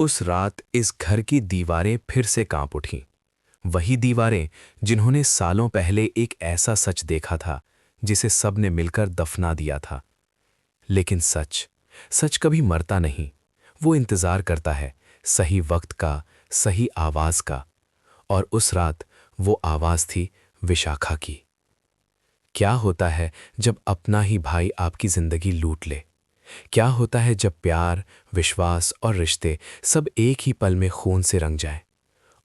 उस रात इस घर की दीवारें फिर से कांप उठीं। वही दीवारें जिन्होंने सालों पहले एक ऐसा सच देखा था जिसे सबने मिलकर दफना दिया था। लेकिन सच सच कभी मरता नहीं। वो इंतजार करता है सही वक्त का, सही आवाज का। और उस रात वो आवाज थी विशाखा की। क्या होता है जब अपना ही भाई आपकी जिंदगी लूट ले? क्या होता है जब प्यार, विश्वास और रिश्ते सब एक ही पल में खून से रंग जाएं?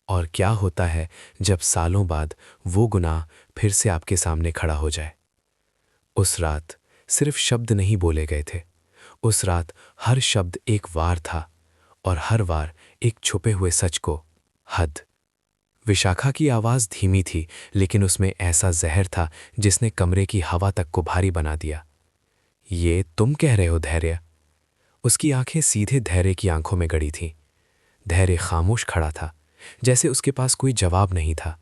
और क्या होता है जब सालों बाद वो गुनाह फिर से आपके सामने खड़ा हो जाए? उस रात सिर्फ शब्द नहीं बोले गए थे। उस रात हर शब्द एक वार था, और हर वार एक छुपे हुए सच को हद। विशाखा की आवाज धीमी थी, लेकिन उसमें ऐसा जहर था जिसने कमरे की हवा तक को भारी बना दिया। ये तुम कह रहे हो धैर्य? उसकी आंखें सीधे धैर्य की आंखों में गड़ी थीं। धैर्य खामोश खड़ा था, जैसे उसके पास कोई जवाब नहीं था,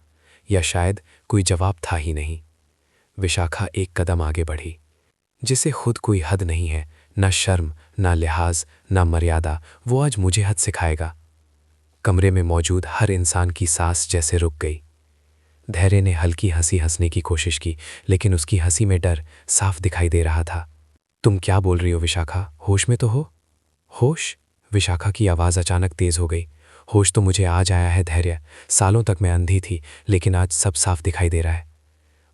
या शायद कोई जवाब था ही नहीं। विशाखा एक कदम आगे बढ़ी। जिसे खुद कोई हद नहीं है, ना शर्म, ना लिहाज, ना मर्यादा, वो आज मुझे हद सिखाएगा। कमरे में मौजूद हर इंसान की सांस जैसे रुक गई। धैर्य ने हल्की हंसी हंसने की कोशिश की, लेकिन उसकी हंसी में डर साफ दिखाई दे रहा था। तुम क्या बोल रही हो विशाखा? होश में तो हो? होश? विशाखा की आवाज़ अचानक तेज हो गई। होश तो मुझे आज आया है धैर्य। सालों तक मैं अंधी थी, लेकिन आज सब साफ दिखाई दे रहा है।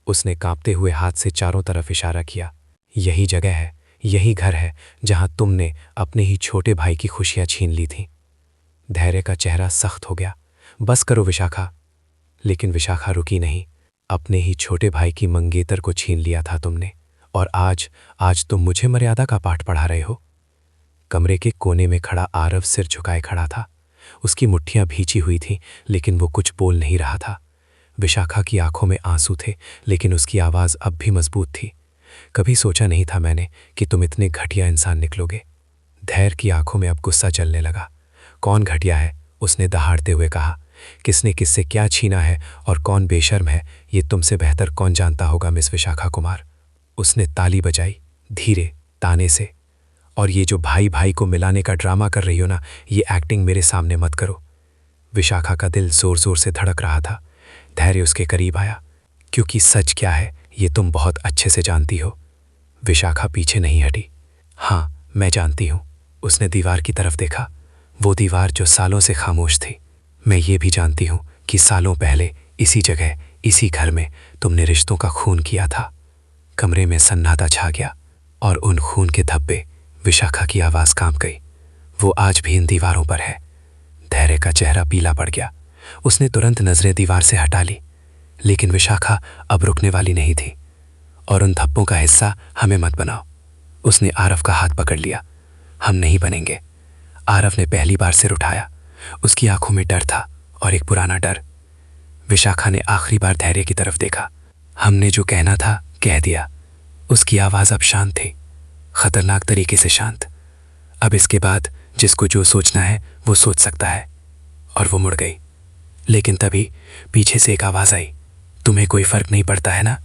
उसने कांपते हुए हाथ से चारों तरफ इशारा किया। यही जगह है, यही घर है जहां तुमने अपने ही छोटे भाई की खुशियां छीन ली थीं। धैर्य का चेहरा सख्त हो गया। बस करो विशाखा। लेकिन विशाखा रुकी नहीं। अपने ही छोटे भाई की मंगेतर को छीन लिया था तुमने, और आज तुम मुझे मर्यादा का पाठ पढ़ा रहे हो। कमरे के कोने में खड़ा आरव सिर झुकाए खड़ा था। उसकी मुट्ठियां भींची हुई थीं, लेकिन वो कुछ बोल नहीं रहा था। विशाखा की आंखों में आंसू थे, लेकिन उसकी आवाज़ अब भी मजबूत थी। कभी सोचा नहीं था मैंने कि तुम इतने घटिया इंसान निकलोगे। धैर्य की आंखों में अब गुस्सा चलने लगा। कौन घटिया है? उसने दहाड़ते हुए कहा। किसने किससे क्या छीना है और कौन बेशर्म है, ये तुमसे बेहतर कौन जानता होगा मिस विशाखा कुमार। उसने ताली बजाई, धीरे, ताने से। और ये जो भाई भाई को मिलाने का ड्रामा कर रही हो ना, ये एक्टिंग मेरे सामने मत करो। विशाखा का दिल जोर जोर से धड़क रहा था। धैर्य उसके करीब आया। क्योंकि सच क्या है ये तुम बहुत अच्छे से जानती हो। विशाखा पीछे नहीं हटी। हाँ, मैं जानती हूँ। उसने दीवार की तरफ देखा, वो दीवार जो सालों से खामोश थी। मैं ये भी जानती हूँ कि सालों पहले इसी जगह, इसी घर में तुमने रिश्तों का खून किया था। कमरे में सन्नाटा छा गया, और उन खून के धब्बे। विशाखा की आवाज़ कांप गई। वो आज भी इन दीवारों पर है। धैर्य का चेहरा पीला पड़ गया। उसने तुरंत नजरें दीवार से हटा ली, लेकिन विशाखा अब रुकने वाली नहीं थी। और उन धब्बों का हिस्सा हमें मत बनाओ। उसने आरव का हाथ पकड़ लिया। हम नहीं बनेंगे। आरव ने पहली बार सिर उठाया। उसकी आंखों में डर था, और एक पुराना डर। विशाखा ने आखिरी बार धैर्य की तरफ देखा। हमने जो कहना था कह दिया। उसकी आवाज़ अब शांत थी, खतरनाक तरीके से शांत। अब इसके बाद जिसको जो सोचना है वो सोच सकता है। और वो मुड़ गई। लेकिन तभी पीछे से एक आवाज़ आई। तुम्हें कोई फर्क नहीं पड़ता है ना?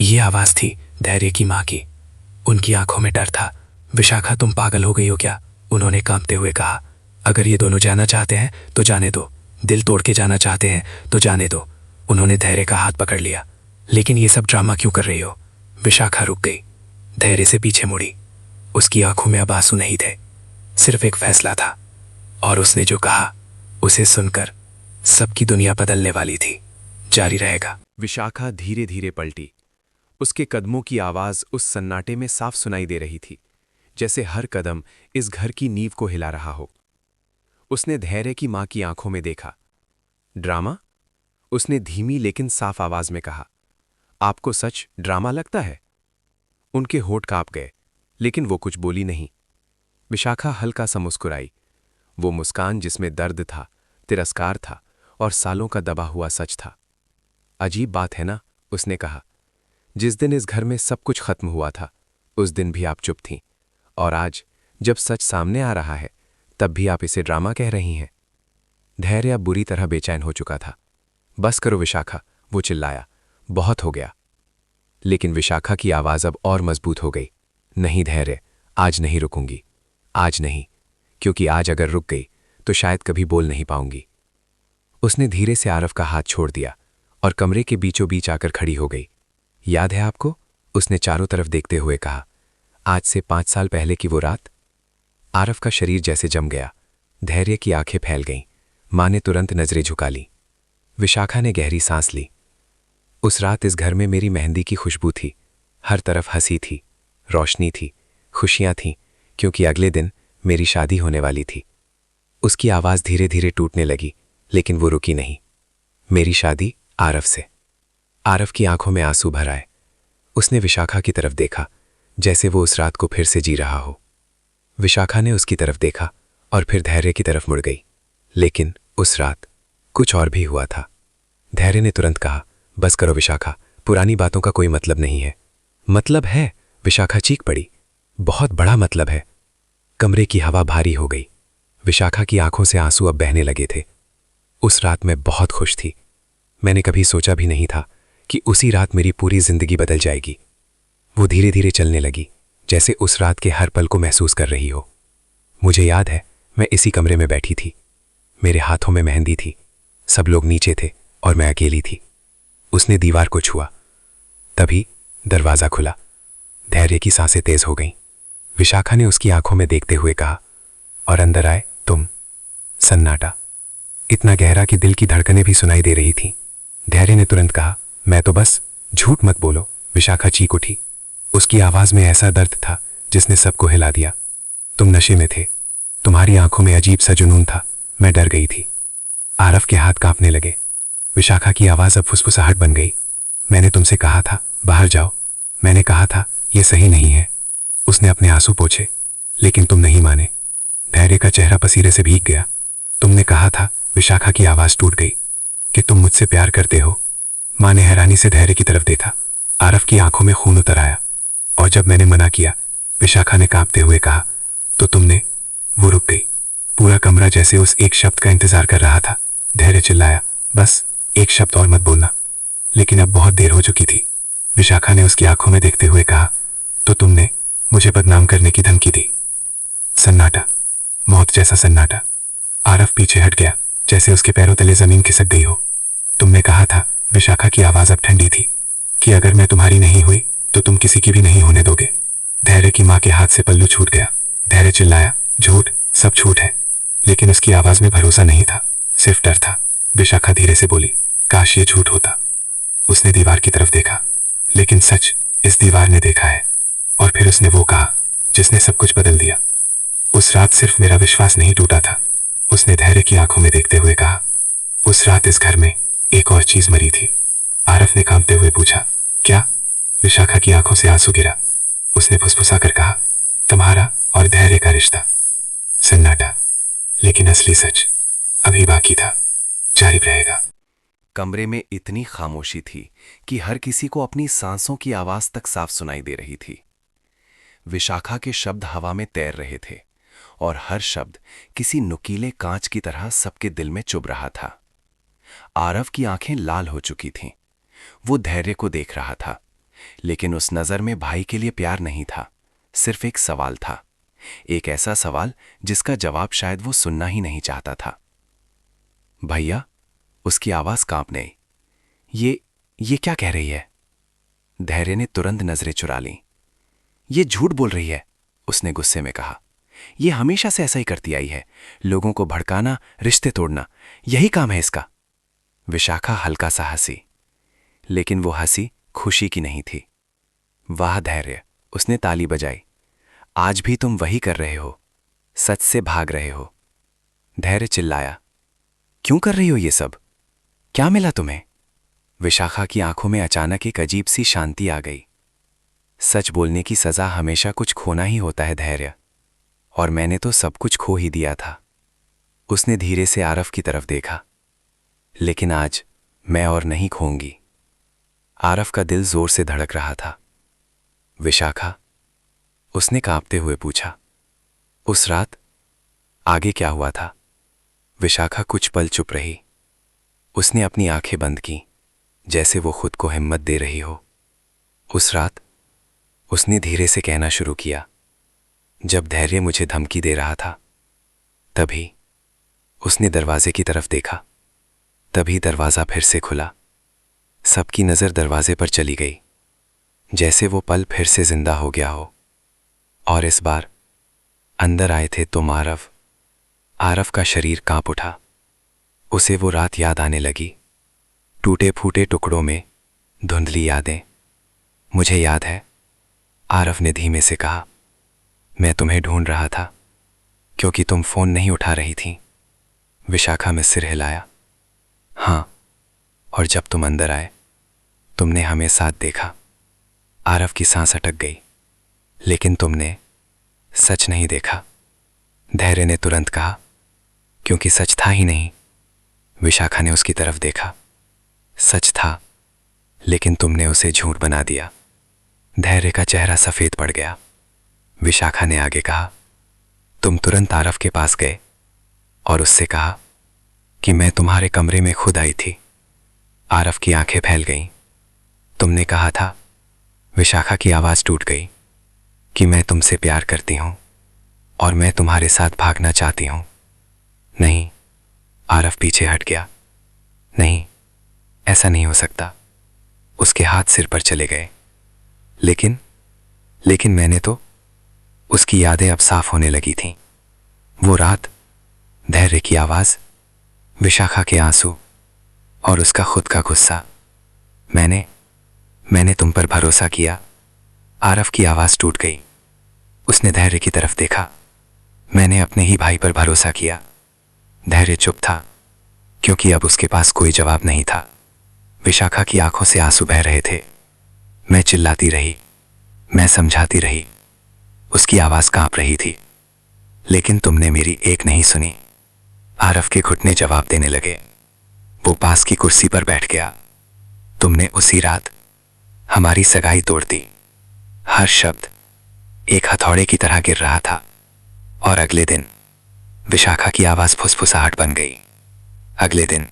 ये आवाज़ थी धैर्य की माँ की। उनकी आंखों में डर था। विशाखा, तुम पागल हो गई हो क्या? उन्होंने कांपते हुए कहा। अगर ये दोनों जाना चाहते हैं तो जाने दो। दिल तोड़ के जाना चाहते हैं तो जाने दो। उन्होंने धैर्य का हाथ पकड़ लिया। लेकिन ये सब ड्रामा क्यों कर रही हो? विशाखा रुक गई। धैर्य से पीछे मुड़ी। उसकी आंखों में अब आंसू नहीं थे, सिर्फ एक फैसला था। और उसने जो कहा उसे सुनकर सबकी दुनिया बदलने वाली थी। जारी रहेगा। विशाखा धीरे धीरे पलटी। उसके कदमों की आवाज उस सन्नाटे में साफ सुनाई दे रही थी, जैसे हर कदम इस घर की नींव को हिला रहा हो। उसने धैर्य की मां की आंखों में देखा। ड्रामा? उसने धीमी लेकिन साफ आवाज में कहा। आपको सच ड्रामा लगता है? उनके होठ कांप गए, लेकिन वो कुछ बोली नहीं। विशाखा हल्का सा मुस्कुराई। वो मुस्कान जिसमें दर्द था, तिरस्कार था, और सालों का दबा हुआ सच था। अजीब बात है ना, उसने कहा। जिस दिन इस घर में सब कुछ खत्म हुआ था, उस दिन भी आप चुप थीं, और आज जब सच सामने आ रहा है तब भी आप इसे ड्रामा कह रही हैं। धैर्य अब बुरी तरह बेचैन हो चुका था। बस करो विशाखा, वो चिल्लाया। बहुत हो गया। लेकिन विशाखा की आवाज अब और मजबूत हो गई। नहीं धैर्य, आज नहीं रुकूंगी। आज नहीं, क्योंकि आज अगर रुक गई तो शायद कभी बोल नहीं पाऊंगी। उसने धीरे से आरव का हाथ छोड़ दिया और कमरे के बीचों बीच आकर खड़ी हो गई। याद है आपको? उसने चारों तरफ देखते हुए कहा। आज से 5 साल पहले की वो रात। आरव का शरीर जैसे जम गया, धैर्य की आंखें फैल गईं। मां ने तुरंत नजरें झुका ली। विशाखा ने गहरी सांस ली। उस रात इस घर में मेरी मेहंदी की खुशबू थी। हर तरफ हंसी थी, रोशनी थी, खुशियां थीं, क्योंकि अगले दिन मेरी शादी होने वाली थी। उसकी आवाज़ धीरे धीरे टूटने लगी, लेकिन वो रुकी नहीं। मेरी शादी आरव से। आरव की आंखों में आंसू भर आए। उसने विशाखा की तरफ देखा, जैसे वो उस रात को फिर से जी रहा हो। विशाखा ने उसकी तरफ देखा और फिर धैर्य की तरफ मुड़ गई। लेकिन उस रात कुछ और भी हुआ था। धैर्य ने तुरंत कहा, बस करो विशाखा, पुरानी बातों का कोई मतलब नहीं है। मतलब है, विशाखा चीख पड़ी। बहुत बड़ा मतलब है। कमरे की हवा भारी हो गई। विशाखा की आंखों से आंसू अब बहने लगे थे। उस रात मैं बहुत खुश थी। मैंने कभी सोचा भी नहीं था कि उसी रात मेरी पूरी जिंदगी बदल जाएगी। वो धीरे धीरे चलने लगी, जैसे उस रात के हर पल को महसूस कर रही हो। मुझे याद है, मैं इसी कमरे में बैठी थी। मेरे हाथों में मेहंदी थी। सब लोग नीचे थे और मैं अकेली थी। उसने दीवार को छुआ। तभी दरवाजा खुला। धैर्य की सांसें तेज हो गईं। विशाखा ने उसकी आंखों में देखते हुए कहा, और अंदर आए तुम। सन्नाटा, इतना गहरा कि दिल की धड़कनें भी सुनाई दे रही थीं। धैर्य ने तुरंत कहा, मैं तो बस। झूठ मत बोलो। विशाखा चीख उठी। उसकी आवाज में ऐसा दर्द था जिसने सबको हिला दिया। तुम नशे में थे। तुम्हारी आंखों में अजीब सा जुनून था। मैं डर गई थी। आरव के हाथ कांपने लगे। विशाखा की आवाज अब फुसफुसाहट बन गई। मैंने तुमसे कहा था, बाहर जाओ। मैंने कहा था, यह सही नहीं है। उसने अपने आंसू पोंछे, लेकिन तुम नहीं माने। धैर्य का चेहरा पसीने से भीग गया। तुमने कहा था, विशाखा की आवाज टूट गई, कि तुम मुझसे प्यार करते हो। मां ने हैरानी से धैर्य की तरफ देखा। आरव की आंखों में खून उतर आया। और जब मैंने मना किया, विशाखा ने कांपते हुए कहा, तो तुमने। वो रुक गई। पूरा कमरा जैसे उस एक शब्द का इंतजार कर रहा था। धैर्य चिल्लाया, बस एक शब्द और मत बोलना। लेकिन अब बहुत देर हो चुकी थी। विशाखा ने उसकी आंखों में देखते हुए कहा, तो तुमने मुझे बदनाम करने की धमकी दी। सन्नाटा, मौत जैसा सन्नाटा। आरव पीछे हट गया, जैसे उसके पैरों तले जमीन खिसक गई हो। तुमने कहा था, विशाखा की आवाज अब ठंडी थी, कि अगर मैं तुम्हारी नहीं हुई तो तुम किसी की भी नहीं होने दोगे। धैर्य की मां के हाथ से पल्लू छूट गया। धैर्य चिल्लाया, झूठ, सब झूठ है। लेकिन उसकी आवाज में भरोसा नहीं था, सिर्फ डर था। विशाखा धीरे से बोली, काश ये झूठ होता। उसने दीवार की तरफ देखा, लेकिन सच इस दीवार ने देखा है। और फिर उसने वो कहा जिसने सब कुछ बदल दिया। उस रात सिर्फ मेरा विश्वास नहीं टूटा था, उसने धैर्य की आंखों में देखते हुए कहा, उस रात इस घर में एक और चीज मरी थी। आरव ने कांपते हुए पूछा, क्या? विशाखा की आंखों से आंसू गिरा। उसने फुसफुसा कर कहा, तुम्हारा और धैर्य का रिश्ता। सन्नाटा, लेकिन असली सच अभी बाकी था, जारी रहेगा। कमरे में इतनी खामोशी थी कि हर किसी को अपनी सांसों की आवाज तक साफ सुनाई दे रही थी। विशाखा के शब्द हवा में तैर रहे थे और हर शब्द किसी नुकीले कांच की तरह सबके दिल में चुभ रहा था। आरव की आंखें लाल हो चुकी थीं। वो धैर्य को देख रहा था, लेकिन उस नजर में भाई के लिए प्यार नहीं था, सिर्फ एक सवाल था। एक ऐसा सवाल जिसका जवाब शायद वो सुनना ही नहीं चाहता था। भैया, उसकी आवाज कांपने आई। ये क्या कह रही है? धैर्य ने तुरंत नजरें चुरा लीं। ये झूठ बोल रही है, उसने गुस्से में कहा। ये हमेशा से ऐसा ही करती आई है, लोगों को भड़काना, रिश्ते तोड़ना, यही काम है इसका। विशाखा हल्का सा हंसी, लेकिन वो हंसी खुशी की नहीं थी। वाह धैर्य, उसने ताली बजाई। आज भी तुम वही कर रहे हो, सच से भाग रहे हो। धैर्य चिल्लाया, क्यों कर रही हो ये सब? क्या मिला तुम्हें? विशाखा की आंखों में अचानक एक अजीब सी शांति आ गई। सच बोलने की सजा हमेशा कुछ खोना ही होता है धैर्य, और मैंने तो सब कुछ खो ही दिया था। उसने धीरे से आरव की तरफ देखा, लेकिन आज मैं और नहीं खोऊंगी। आरव का दिल जोर से धड़क रहा था। विशाखा, उसने कांपते हुए पूछा, उस रात आगे क्या हुआ था? विशाखा कुछ पल चुप रही। उसने अपनी आंखें बंद की, जैसे वो खुद को हिम्मत दे रही हो। उस रात, उसने धीरे से कहना शुरू किया, जब धैर्य मुझे धमकी दे रहा था, तभी उसने दरवाजे की तरफ देखा। तभी दरवाज़ा फिर से खुला। सबकी नज़र दरवाजे पर चली गई, जैसे वो पल फिर से जिंदा हो गया हो। और इस बार अंदर आए थे तुम आरव। आरव का शरीर कांप उठा। उसे वो रात याद आने लगी, टूटे फूटे टुकड़ों में धुंधली यादें। मुझे याद है, आरव ने धीमे से कहा, मैं तुम्हें ढूंढ रहा था क्योंकि तुम फ़ोन नहीं उठा रही थी। विशाखा में सिर हिलाया। हाँ, और जब तुम अंदर आए तुमने हमें साथ देखा। आरव की सांस अटक गई। लेकिन तुमने सच नहीं देखा, धैर्य ने तुरंत कहा, क्योंकि सच था ही नहीं। विशाखा ने उसकी तरफ देखा। सच था, लेकिन तुमने उसे झूठ बना दिया। धैर्य का चेहरा सफ़ेद पड़ गया। विशाखा ने आगे कहा, तुम तुरंत आरव के पास गए और उससे कहा कि मैं तुम्हारे कमरे में खुद आई थी। आरव की आंखें फैल गईं। तुमने कहा था, विशाखा की आवाज़ टूट गई, कि मैं तुमसे प्यार करती हूँ और मैं तुम्हारे साथ भागना चाहती हूँ। नहीं, आरव पीछे हट गया। नहीं, ऐसा नहीं हो सकता। उसके हाथ सिर पर चले गए। लेकिन मैंने तो। उसकी यादें अब साफ होने लगी थीं। वो रात, धैर्य की आवाज़, विशाखा के आंसू और उसका खुद का गुस्सा। मैंने तुम पर भरोसा किया। आरव की आवाज़ टूट गई। उसने धैर्य की तरफ देखा। मैंने अपने ही भाई पर भरोसा किया। धैर्य चुप था, क्योंकि अब उसके पास कोई जवाब नहीं था। विशाखा की आंखों से आंसू बह रहे थे। मैं चिल्लाती रही, मैं समझाती रही। उसकी आवाज़ कांप रही थी, लेकिन तुमने मेरी एक नहीं सुनी। आरव के घुटने जवाब देने लगे। वो पास की कुर्सी पर बैठ गया। तुमने उसी रात हमारी सगाई तोड़ दी। हर शब्द एक हथौड़े की तरह गिर रहा था। और अगले दिन, विशाखा की आवाज़ फुसफुसाहट बन गई। अगले दिन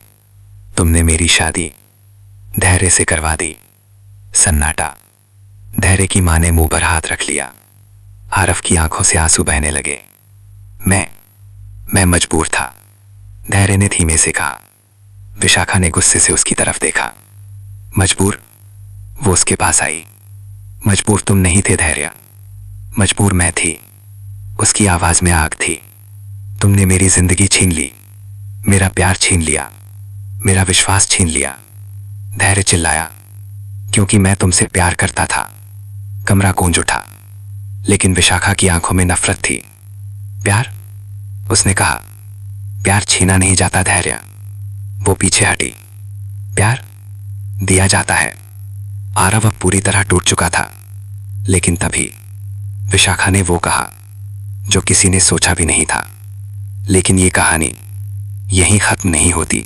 तुमने मेरी शादी धैर्य से करवा दी। सन्नाटा। धैर्य की माँ ने मुंह पर हाथ रख लिया। आरव की आंखों से आंसू बहने लगे। मैं मजबूर था, धैर्य ने धीमे से कहा। विशाखा ने गुस्से से उसकी तरफ देखा। मजबूर? वो उसके पास आई। मजबूर तुम नहीं थे धैर्य, मजबूर मैं थी। उसकी आवाज में आग थी। तुमने मेरी जिंदगी छीन ली, मेरा प्यार छीन लिया, मेरा विश्वास छीन लिया। धैर्य चिल्लाया, क्योंकि मैं तुमसे प्यार करता था। कमरा गूंज उठा, लेकिन विशाखा की आंखों में नफरत थी। प्यार? उसने कहा। प्यार छीना नहीं जाता धैर्य। वो पीछे हटी। प्यार दिया जाता है। आरव अब पूरी तरह टूट चुका था। लेकिन तभी विशाखा ने वो कहा जो किसी ने सोचा भी नहीं था। लेकिन ये कहानी यहीं खत्म नहीं होती।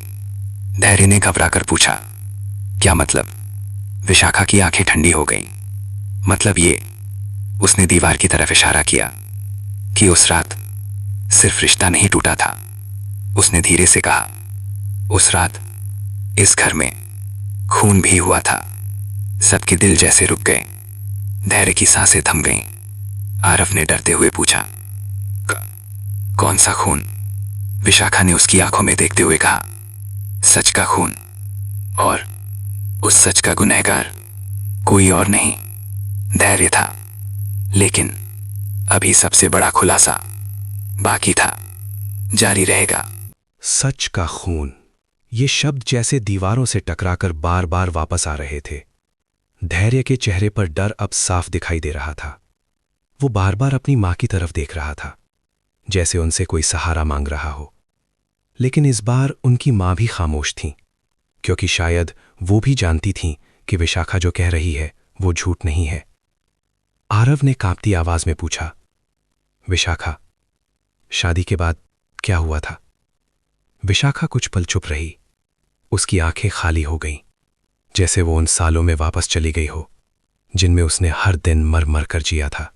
धैर्य ने घबराकर पूछा, क्या मतलब? विशाखा की आंखें ठंडी हो गईं। मतलब ये, उसने दीवार की तरफ इशारा किया, कि उस रात सिर्फ रिश्ता नहीं टूटा था। उसने धीरे से कहा, उस रात इस घर में खून भी हुआ था। सबके दिल जैसे रुक गए। धैर्य की सांसें थम गईं। आरव ने डरते हुए पूछा, कौन सा खून? विशाखा ने उसकी आंखों में देखते हुए कहा, सच का खून। और उस सच का गुनहगार कोई और नहीं, धैर्य था। लेकिन अभी सबसे बड़ा खुलासा बाकी था, जारी रहेगा। सच का खून। ये शब्द जैसे दीवारों से टकराकर बार बार वापस आ रहे थे। धैर्य के चेहरे पर डर अब साफ दिखाई दे रहा था। वो बार बार अपनी मां की तरफ देख रहा था, जैसे उनसे कोई सहारा मांग रहा हो। लेकिन इस बार उनकी मां भी खामोश थीं, क्योंकि शायद वो भी जानती थीं कि विशाखा जो कह रही है वो झूठ नहीं है। आरव ने कांपती आवाज में पूछा, विशाखा, शादी के बाद क्या हुआ था? विशाखा कुछ पल चुप रही। उसकी आंखें खाली हो गईं, जैसे वो उन सालों में वापस चली गई हो जिनमें उसने हर दिन मर मर कर जिया था।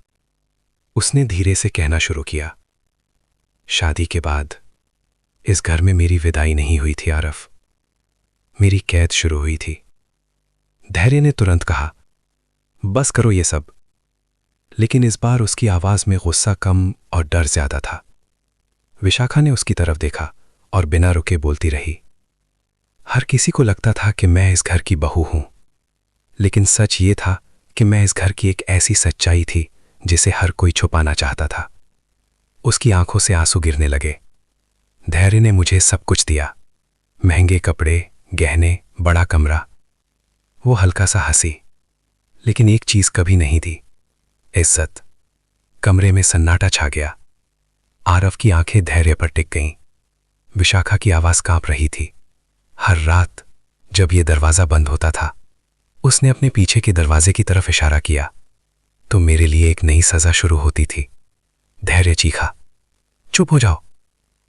उसने धीरे से कहना शुरू किया, शादी के बाद इस घर में मेरी विदाई नहीं हुई थी आरव, मेरी कैद शुरू हुई थी। धैर्य ने तुरंत कहा, बस करो ये सब। लेकिन इस बार उसकी आवाज में गुस्सा कम और डर ज्यादा था। विशाखा ने उसकी तरफ देखा और बिना रुके बोलती रही। हर किसी को लगता था कि मैं इस घर की बहू हूं, लेकिन सच ये था कि मैं इस घर की एक ऐसी सच्चाई थी जिसे हर कोई छुपाना चाहता था। उसकी आंखों से आंसू गिरने लगे। धैर्य ने मुझे सब कुछ दिया, महंगे कपड़े, गहने, बड़ा कमरा। वो हल्का सा हंसी, लेकिन एक चीज कभी नहीं थी, इज्जत। कमरे में सन्नाटा छा गया। आरव की आंखें धैर्य पर टिक गईं। विशाखा की आवाज कांप रही थी। हर रात जब ये दरवाजा बंद होता था, उसने अपने पीछे के दरवाजे की तरफ इशारा किया तो मेरे लिए एक नई सजा शुरू होती थी। धैर्य चीखा, चुप हो जाओ।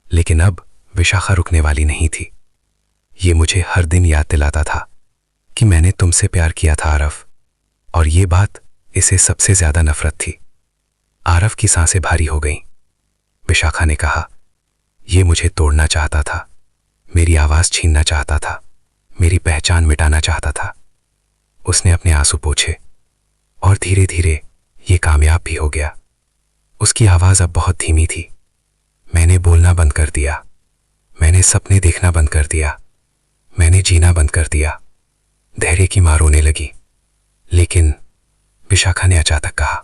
लेकिन अब विशाखा रुकने वाली नहीं थी। ये मुझे हर दिन याद दिलाता था कि मैंने तुमसे प्यार किया था आरव, और ये बात इसे सबसे ज्यादा नफरत थी। आरव की सांसें भारी हो गईं। विशाखा ने कहा, ये मुझे तोड़ना चाहता था, मेरी आवाज छीनना चाहता था, मेरी पहचान मिटाना चाहता था। उसने अपने आंसू पोंछे और धीरे धीरे ये कामयाब भी हो गया। उसकी आवाज अब बहुत धीमी थी। मैंने बोलना बंद कर दिया, मैंने सपने देखना बंद कर दिया, मैंने जीना बंद कर दिया। धैर्य की मां रोने लगी। लेकिन विशाखा ने अचानक कहा,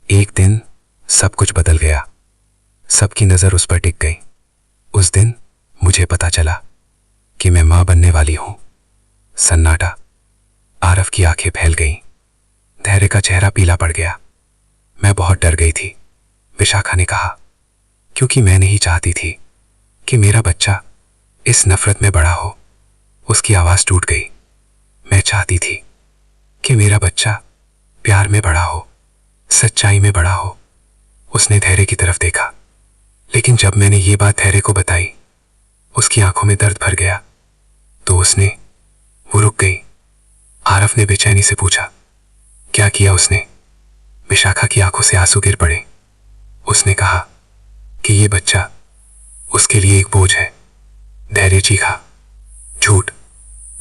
एक दिन सब कुछ बदल गया। सबकी नजर उस पर टिक गई। उस दिन मुझे पता चला कि मैं मां बनने वाली हूं। सन्नाटा। आरव की आंखें फैल गईं। धैर्य का चेहरा पीला पड़ गया। मैं बहुत डर गई थी, विशाखा ने कहा, क्योंकि मैं नहीं चाहती थी कि मेरा बच्चा इस नफरत में बड़ा हो। उसकी आवाज टूट गई। मैं चाहती थी कि मेरा बच्चा प्यार में बड़ा हो, सच्चाई में बड़ा हो। उसने धैर्य की तरफ देखा, लेकिन जब मैंने ये बात धैर्य को बताई, उसकी आंखों में दर्द भर गया। तो वो रुक गई। आरव ने बेचैनी से पूछा, क्या किया उसने? विशाखा की आंखों से आंसू गिर पड़े। उसने कहा कि ये बच्चा उसके लिए एक बोझ है। धैर्य चीखा, झूठ।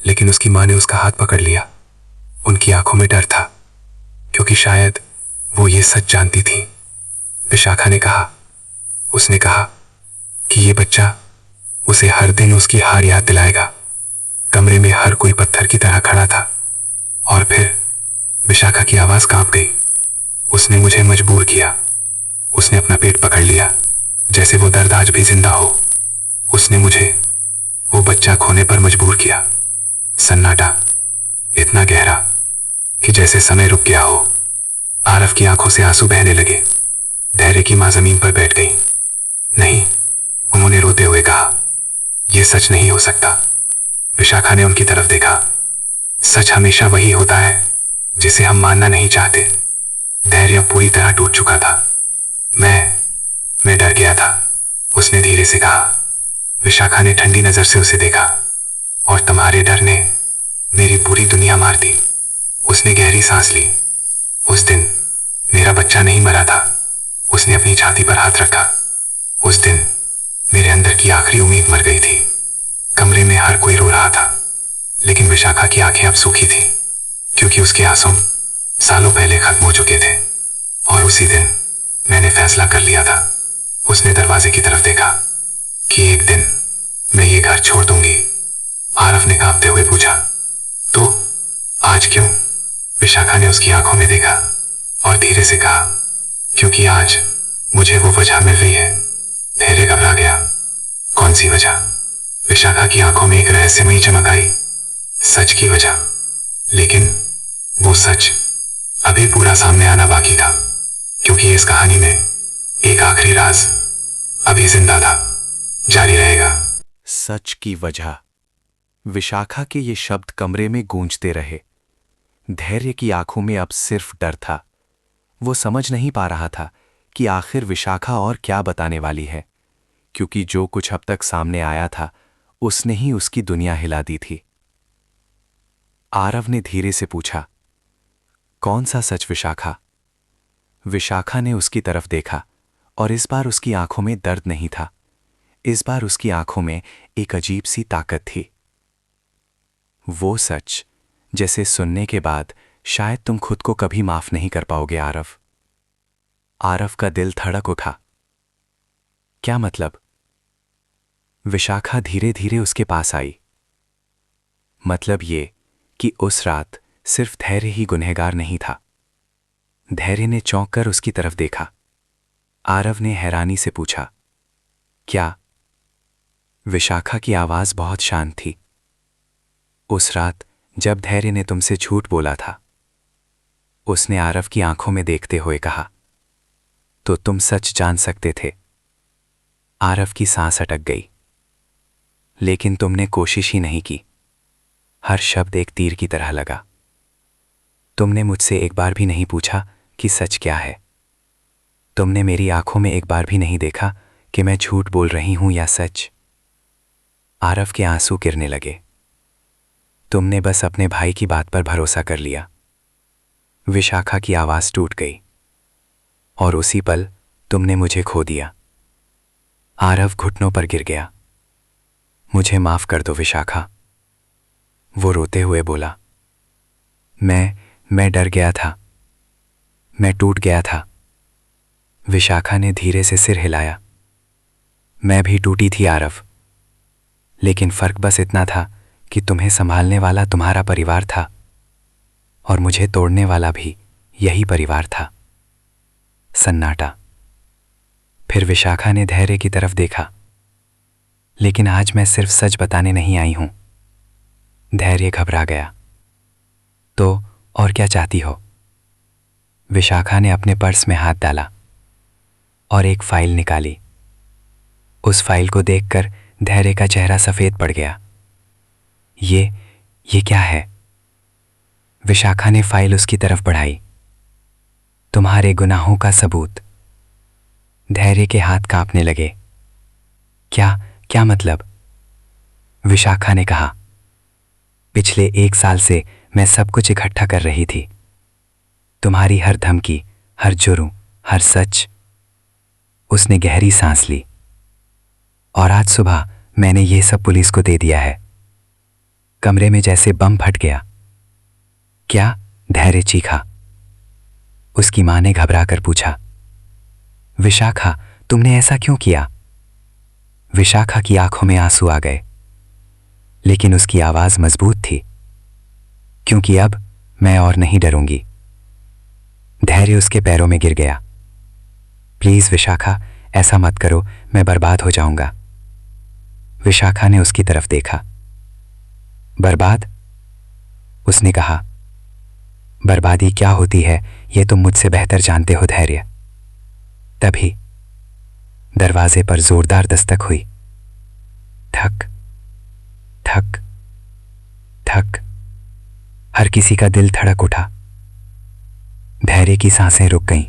लेकिन उसकी मां ने उसका हाथ पकड़ लिया। उनकी आंखों में डर था, क्योंकि शायद वो ये सच जानती थी। विशाखा ने कहा, उसने कहा कि ये बच्चा उसे हर दिन उसकी हार याद दिलाएगा। कमरे में हर कोई पत्थर की तरह खड़ा था। और फिर विशाखा की आवाज कांप गई। उसने मुझे मजबूर किया। उसने अपना पेट पकड़ लिया, जैसे वो दर्द आज भी जिंदा हो। उसने मुझे वो बच्चा खोने पर मजबूर किया। सन्नाटा, इतना गहरा कि जैसे समय रुक गया हो। आरव की आंखों से आंसू बहने लगे। धैर्य की मां जमीन पर बैठ गई। नहीं, उन्होंने रोते हुए कहा, यह सच नहीं हो सकता। विशाखा ने उनकी तरफ देखा। सच हमेशा वही होता है जिसे हम मानना नहीं चाहते। धैर्य पूरी तरह टूट चुका था। मैं डर गया था, उसने धीरे से कहा। विशाखा ने ठंडी नजर से उसे देखा। और तुम्हारे डर ने मेरी पूरी दुनिया मार दी। उसने गहरी सांस ली। उस दिन मेरा बच्चा नहीं मरा था। उसने अपनी छाती पर हाथ रखा। उस दिन मेरे अंदर की आखिरी उम्मीद मर गई थी। कमरे में हर कोई रो रहा था, लेकिन विशाखा की आंखें अब सूखी थी, क्योंकि उसके आंसू सालों पहले खत्म हो चुके थे। और उसी दिन मैंने फैसला कर लिया था। उसने दरवाजे की तरफ देखा कि एक दिन मैं ये घर छोड़ दूंगी। आरव ने कांपते हुए पूछा, तो आज क्यों? विशाखा ने उसकी आंखों में देखा और धीरे से कहा, क्योंकि आज मुझे वो वजह मिल रही है। धैर्य घबरा गया। कौन सी वजह? विशाखा की आंखों में एक रहस्यमयी चमक आई। सच की वजह। लेकिन वो सच अभी पूरा सामने आना बाकी था, क्योंकि इस कहानी में एक आखिरी राज अभी जिंदा था, जारी रहेगा। सच की वजह। विशाखा के ये शब्द कमरे में गूंजते रहे। धैर्य की आंखों में अब सिर्फ डर था। वो समझ नहीं पा रहा था कि आखिर विशाखा और क्या बताने वाली है, क्योंकि जो कुछ अब तक सामने आया था उसने ही उसकी दुनिया हिला दी थी। आरव ने धीरे से पूछा, कौन सा सच विशाखा? विशाखा ने उसकी तरफ देखा और इस बार उसकी आंखों में दर्द नहीं था। इस बार उसकी आंखों में एक अजीब सी ताकत थी। वो सच जैसे सुनने के बाद शायद तुम खुद को कभी माफ नहीं कर पाओगे आरव। आरव का दिल धड़क उठा। क्या मतलब? विशाखा धीरे धीरे उसके पास आई। मतलब ये कि उस रात सिर्फ धैर्य ही गुनहगार नहीं था। धैर्य ने चौंक कर उसकी तरफ देखा। आरव ने हैरानी से पूछा, क्या? विशाखा की आवाज बहुत शांत थी। उस रात जब धैर्य ने तुमसे झूठ बोला था, उसने आरव की आंखों में देखते हुए कहा, तो तुम सच जान सकते थे। आरव की सांस अटक गई। लेकिन तुमने कोशिश ही नहीं की। हर शब्द एक तीर की तरह लगा। तुमने मुझसे एक बार भी नहीं पूछा कि सच क्या है। तुमने मेरी आंखों में एक बार भी नहीं देखा कि मैं झूठ बोल रही हूं या सच। आरव के आंसू गिरने लगे। तुमने बस अपने भाई की बात पर भरोसा कर लिया। विशाखा की आवाज टूट गई। और उसी पल तुमने मुझे खो दिया। आरव घुटनों पर गिर गया। मुझे माफ कर दो विशाखा, वो रोते हुए बोला। मैं डर गया था, मैं टूट गया था। विशाखा ने धीरे से सिर हिलाया। मैं भी टूटी थी आरव, लेकिन फर्क बस इतना था कि तुम्हें संभालने वाला तुम्हारा परिवार था और मुझे तोड़ने वाला भी यही परिवार था। सन्नाटा। फिर विशाखा ने धैर्य की तरफ देखा। लेकिन आज मैं सिर्फ सच बताने नहीं आई हूं। धैर्य घबरा गया। तो और क्या चाहती हो? विशाखा ने अपने पर्स में हाथ डाला और एक फाइल निकाली। उस फाइल को देखकर धैर्य का चेहरा सफेद पड़ गया। ये क्या है? विशाखा ने फाइल उसकी तरफ बढ़ाई। तुम्हारे गुनाहों का सबूत। धैर्य के हाथ कांपने लगे। क्या मतलब? विशाखा ने कहा, पिछले 1 साल से मैं सब कुछ इकट्ठा कर रही थी। तुम्हारी हर धमकी, हर जुर्म, हर सच। उसने गहरी सांस ली। और आज सुबह मैंने ये सब पुलिस को दे दिया है। कमरे में जैसे बम फट गया। क्या? धैर्य चीखा। उसकी मां ने घबरा कर पूछा, विशाखा तुमने ऐसा क्यों किया? विशाखा की आंखों में आंसू आ गए, लेकिन उसकी आवाज मजबूत थी। क्योंकि अब मैं और नहीं डरूंगी। धैर्य उसके पैरों में गिर गया। प्लीज विशाखा, ऐसा मत करो, मैं बर्बाद हो जाऊंगा। विशाखा ने उसकी तरफ देखा। बर्बाद? उसने कहा, बर्बादी क्या होती है यह तुम मुझसे बेहतर जानते हो धैर्य। तभी दरवाजे पर जोरदार दस्तक हुई। ठक ठक ठक। हर किसी का दिल धड़क उठा। धैर्य की सांसें रुक गईं।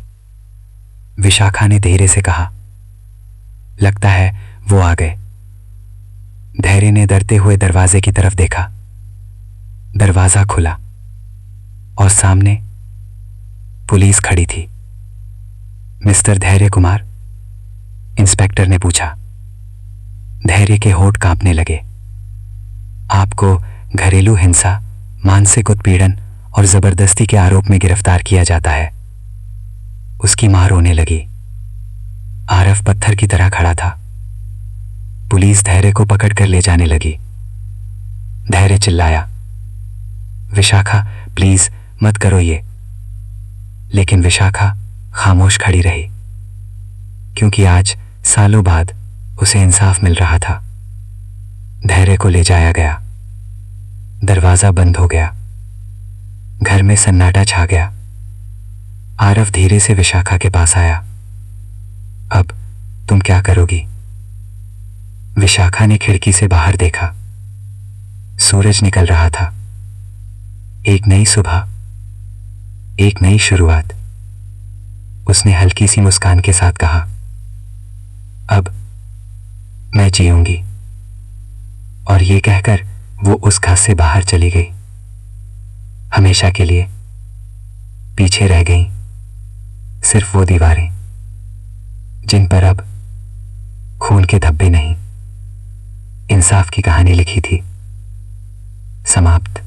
विशाखा ने धीरे से कहा, लगता है वो आ गए। धैर्य ने डरते हुए दरवाजे की तरफ देखा। दरवाजा खुला और सामने पुलिस खड़ी थी। मिस्टर धैर्य कुमार? इंस्पेक्टर ने पूछा। धैर्य के होंठ कांपने लगे। आपको घरेलू हिंसा, मानसिक उत्पीड़न और जबरदस्ती के आरोप में गिरफ्तार किया जाता है। उसकी मां रोने लगी। आरव पत्थर की तरह खड़ा था। पुलिस धैर्य को पकड़कर ले जाने लगी। धैर्य चिल्लाया, विशाखा प्लीज मत करो ये। लेकिन विशाखा खामोश खड़ी रही, क्योंकि आज सालों बाद उसे इंसाफ मिल रहा था। धैर्य को ले जाया गया। दरवाजा बंद हो गया। घर में सन्नाटा छा गया। आरव धीरे से विशाखा के पास आया। अब तुम क्या करोगी? विशाखा ने खिड़की से बाहर देखा। सूरज निकल रहा था। एक नई सुबह, एक नई शुरुआत। उसने हल्की सी मुस्कान के साथ कहा, अब मैं जीऊंगी। और ये कहकर वो उस घर से बाहर चली गई। हमेशा के लिए पीछे रह गईं सिर्फ वो दीवारें जिन पर अब खून के धब्बे नहीं, इंसाफ की कहानी लिखी थी। समाप्त।